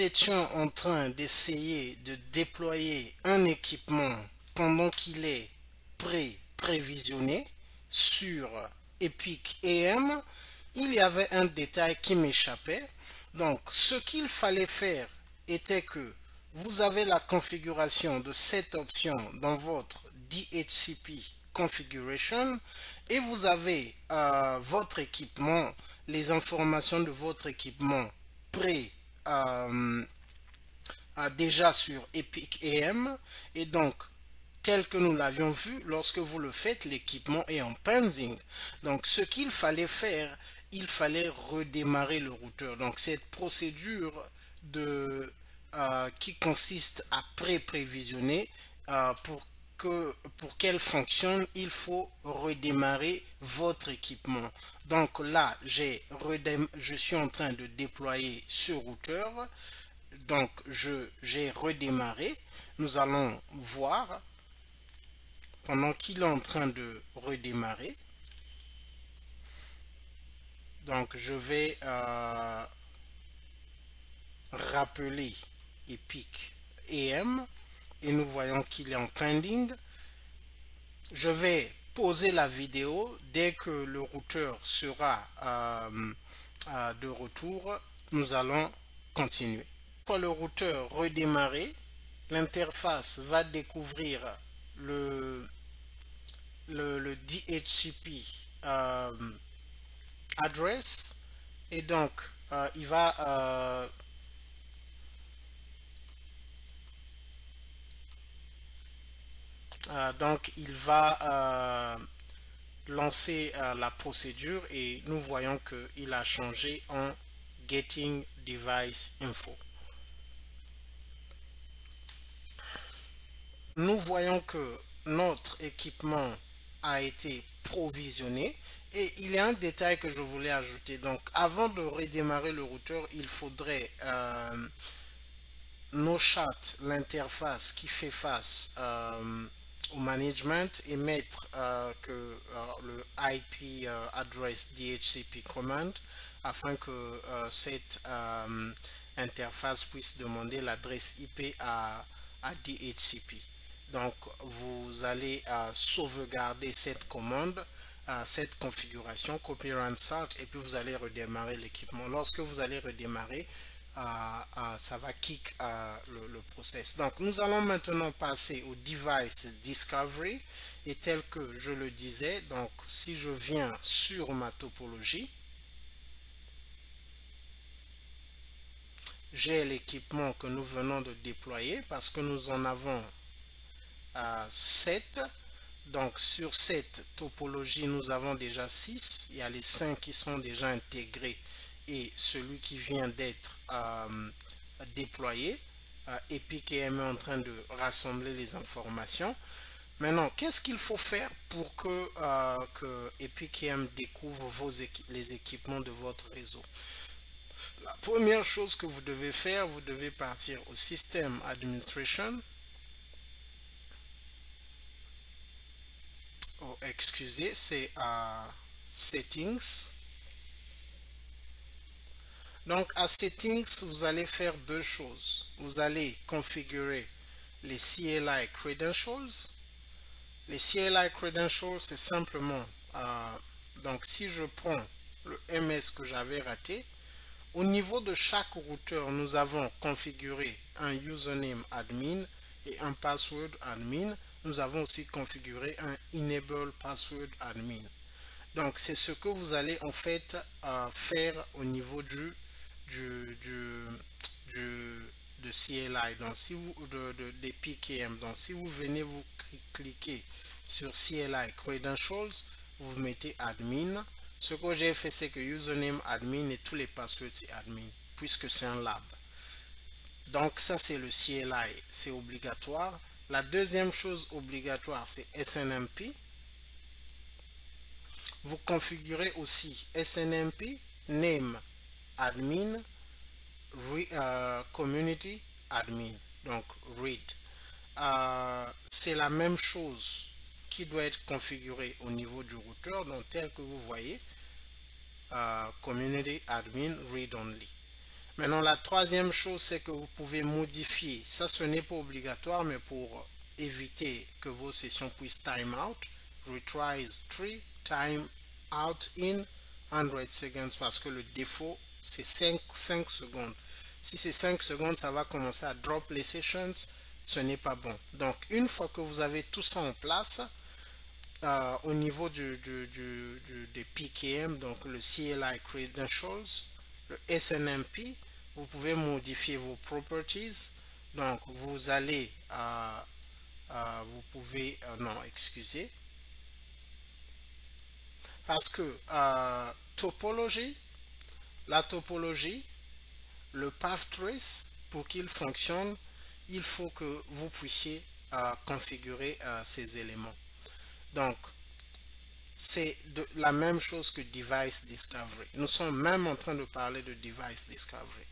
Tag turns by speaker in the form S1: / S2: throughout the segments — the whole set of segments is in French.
S1: étions en train d'essayer de déployer un équipement pendant qu'il est prévisionné sur Epic AM, il y avait un détail qui m'échappait. Donc, ce qu'il fallait faire était que vous avez la configuration de cette option dans votre DHCP configuration et vous avez votre équipement, les informations de votre équipement pré déjà sur Epic AM et donc tel que nous l'avions vu, lorsque vous le faites, l'équipement est en pending. Donc, ce qu'il fallait faire, il fallait redémarrer le routeur. Donc, cette procédure qui consiste à pré-prévisionner pour qu'elle fonctionne, il faut redémarrer votre équipement. Donc là, je suis en train de déployer ce routeur. Donc, j'ai redémarré. Nous allons voir pendant qu'il est en train de redémarrer. Donc, je vais rappeler Epic AM et nous voyons qu'il est en pending. Je vais pauser la vidéo. Dès que le routeur sera de retour, nous allons continuer. Pour le routeur redémarrer, l'interface va découvrir le DHCP address et donc il va lancer la procédure et nous voyons qu'il a changé en Getting Device Info. Nous voyons que notre équipement a été provisionné et il y a un détail que je voulais ajouter. Donc avant de redémarrer le routeur, il faudrait nochate l'interface qui fait face au management et mettre le IP address DHCP command afin que cette interface puisse demander l'adresse IP à DHCP. Donc vous allez sauvegarder cette commande, cette configuration, copy run start et puis vous allez redémarrer l'équipement. Lorsque vous allez redémarrer, ça va kick le process. Donc nous allons maintenant passer au device discovery et tel que je le disais, donc si je viens sur ma topologie, j'ai l'équipement que nous venons de déployer parce que nous en avons 7. Donc sur cette topologie nous avons déjà 6. Il y a les 5 qui sont déjà intégrés et celui qui vient d'être déployé. Epic AM est en train de rassembler les informations. Maintenant, qu'est-ce qu'il faut faire pour que Epic AM découvre les équipements de votre réseau? La première chose que vous devez faire, vous devez partir au System Administration. Oh, excusez, c'est à Settings. Donc à Settings, vous allez faire deux choses. Vous allez configurer les CLI Credentials. Les CLI Credentials, c'est simplement, donc si je prends le MS que j'avais raté, au niveau de chaque routeur, nous avons configuré un username admin et un password admin. Nous avons aussi configuré un enable password admin. Donc c'est ce que vous allez en fait faire au niveau de CLI, donc si vous des PKM. Donc si vous venez vous cliquer sur CLI Credentials, vous mettez admin. Ce que j'ai fait, c'est que username admin et tous les passwords c'est admin puisque c'est un lab. Donc ça c'est le CLI, c'est obligatoire. La deuxième chose obligatoire c'est SNMP. Vous configurez aussi SNMP name admin community admin, donc read. C'est la même chose qui doit être configurée au niveau du routeur, donc tel que vous voyez, community admin read only. Maintenant, la troisième chose, c'est que vous pouvez modifier. Ça, ce n'est pas obligatoire, mais pour éviter que vos sessions puissent time out, retries 3, time out in 100 seconds, parce que le défaut, c'est 5 secondes. Si c'est 5 secondes, ça va commencer à drop les sessions. Ce n'est pas bon. Donc, une fois que vous avez tout ça en place, au niveau des PKM, donc le CLI Credentials, le SNMP, vous pouvez modifier vos properties. Donc, vous allez, vous pouvez, non, excusez, parce que topologie, la topologie, le path trace, pour qu'il fonctionne, il faut que vous puissiez configurer ces éléments. Donc, c'est la même chose que Device Discovery. Nous sommes même en train de parler de Device Discovery.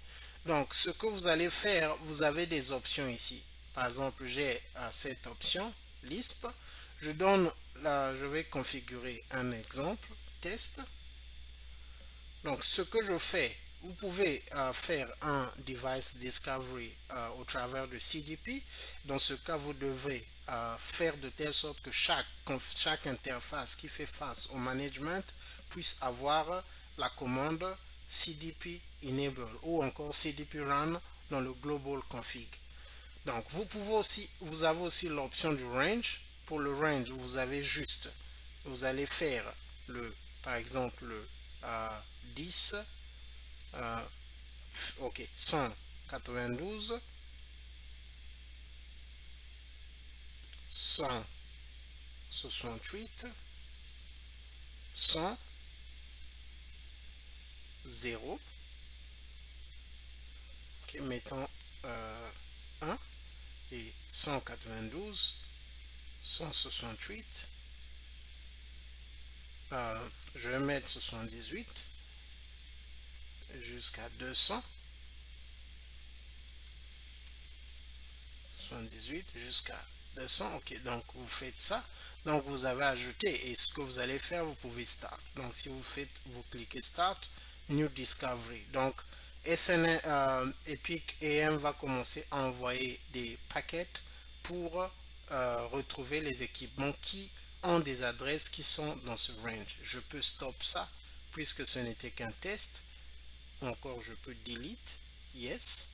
S1: Donc, ce que vous allez faire, vous avez des options ici. Par exemple, j'ai cette option, Lisp. Je vais configurer un exemple, test. Donc, ce que je fais, vous pouvez faire un Device Discovery au travers de CDP. Dans ce cas, vous devez faire de telle sorte que chaque interface qui fait face au management puisse avoir la commande CDP enable ou encore CDP run dans le global config. Donc, vous avez aussi l'option du range. Pour le range, vous allez faire par exemple, le 10, ok, 192, 168, 100, 0, ok, mettons 1 et 192, 168, je vais mettre 78 jusqu'à 200, 78 jusqu'à 200. Ok, donc vous faites ça. Donc vous avez ajouté, et ce que vous allez faire, vous pouvez start. Donc si vous cliquez start, new discovery. Donc Epic AM va commencer à envoyer des paquets pour retrouver les équipements qui ont des adresses qui sont dans ce range. Je peux stop ça puisque ce n'était qu'un test. Encore, je peux delete, yes,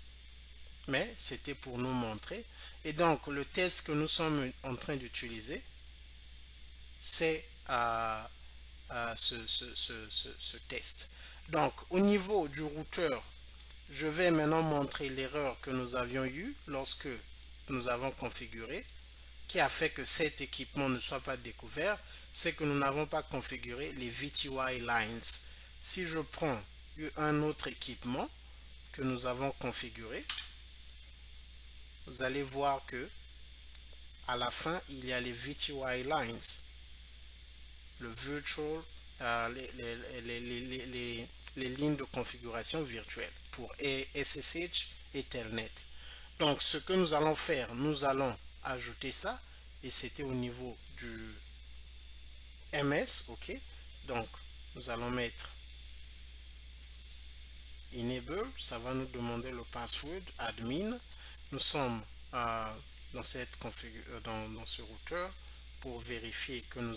S1: mais c'était pour nous montrer. Et donc, le test que nous sommes en train d'utiliser, c'est ce test. Donc, au niveau du routeur, je vais maintenant montrer l'erreur que nous avions eue lorsque nous avons configuré, qui a fait que cet équipement ne soit pas découvert, c'est que nous n'avons pas configuré les VTY lines. Si je prends un autre équipement que nous avons configuré, vous allez voir que à la fin, il y a les VTY lines, le virtual, les lignes de configuration virtuelle pour SSH Ethernet. Donc, ce que nous allons faire, nous allons ajouter ça, et c'était au niveau du MS, ok. Donc, nous allons mettre enable, ça va nous demander le password admin. Nous sommes dans ce routeur pour vérifier que nous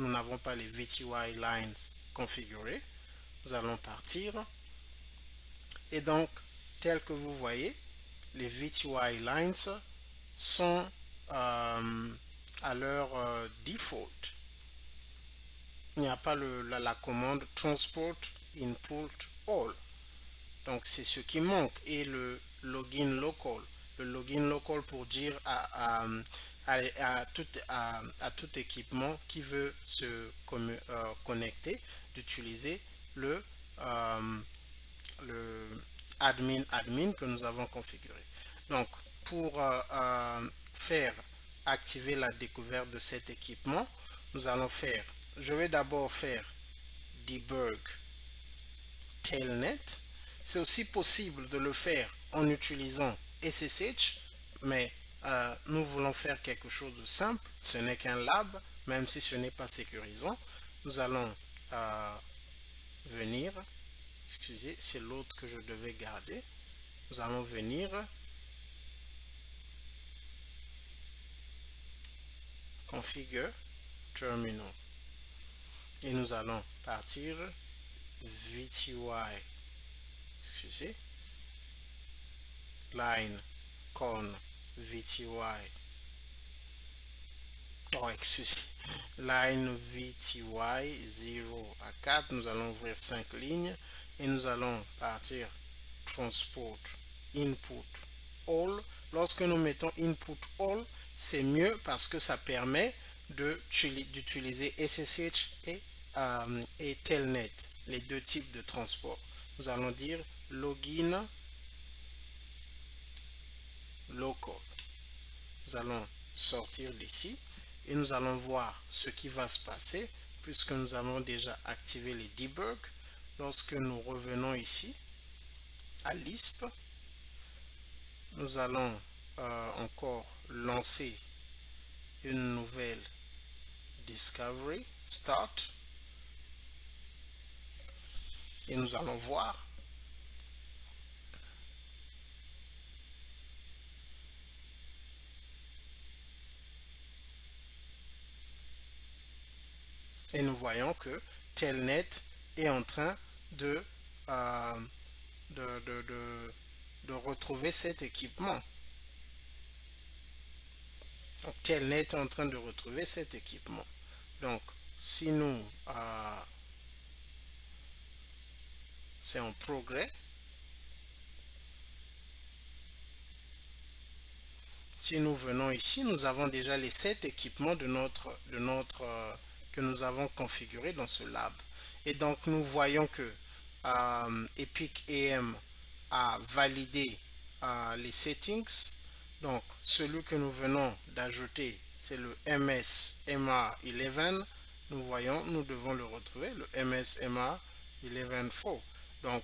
S1: n'avons pas les VTY lines configurées. Nous allons partir, et donc tel que vous voyez, les VTY lines sont à leur default. Il n'y a pas la commande transport input all. Donc c'est ce qui manque, et le login local. Le login local pour dire à tout équipement qui veut se connecter d'utiliser le admin que nous avons configuré. Donc pour faire activer la découverte de cet équipement, nous allons faire, je vais d'abord faire debug telnet. C'est aussi possible de le faire en utilisant SSH, mais nous voulons faire quelque chose de simple. Ce n'est qu'un lab, même si ce n'est pas sécurisant. Nous allons venir, excusez, c'est l'autre que je devais garder. nous allons venir configure terminal et nous allons partir VTY, excusez, line con VTY, oh excusez, line VTY 0 à 4, nous allons ouvrir 5 lignes et nous allons partir transport input all. Lorsque nous mettons input all, c'est mieux parce que ça permet d'utiliser SSH et Telnet, les deux types de transport. Nous allons dire login local. Nous allons sortir d'ici et nous allons voir ce qui va se passer puisque nous avons déjà activé les debug. Lorsque nous revenons ici à Lisp, nous allons encore lancer une nouvelle discovery start et nous allons voir et nous voyons que Telnet est en train de retrouver cet équipement. Donc, Telnet est en train de retrouver cet équipement. Donc, si nous c'est en progrès, si nous venons ici, nous avons déjà les 7 équipements que nous avons configurés dans ce lab. Et donc, nous voyons que EpicAM a validé les settings. Donc, celui que nous venons d'ajouter, c'est le MS-MA11. Nous voyons, nous devons le retrouver, le MS-MA11-4. Donc,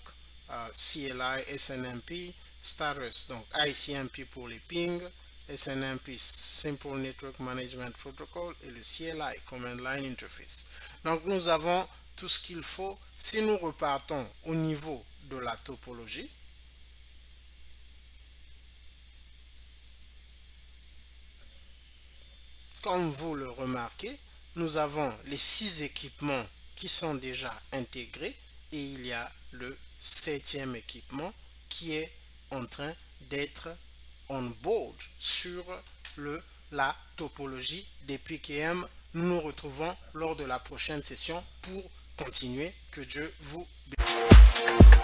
S1: CLI, SNMP, status, donc ICMP pour les pings, SNMP, Simple Network Management Protocol, et le CLI, Command Line Interface. Donc, nous avons tout ce qu'il faut. Si nous repartons au niveau de la topologie, comme vous le remarquez, nous avons les 6 équipements qui sont déjà intégrés et il y a le 7e équipement qui est en train d'être on board sur la topologie d'EpicAM. Nous nous retrouvons lors de la prochaine session pour continuer. Que Dieu vous bénisse.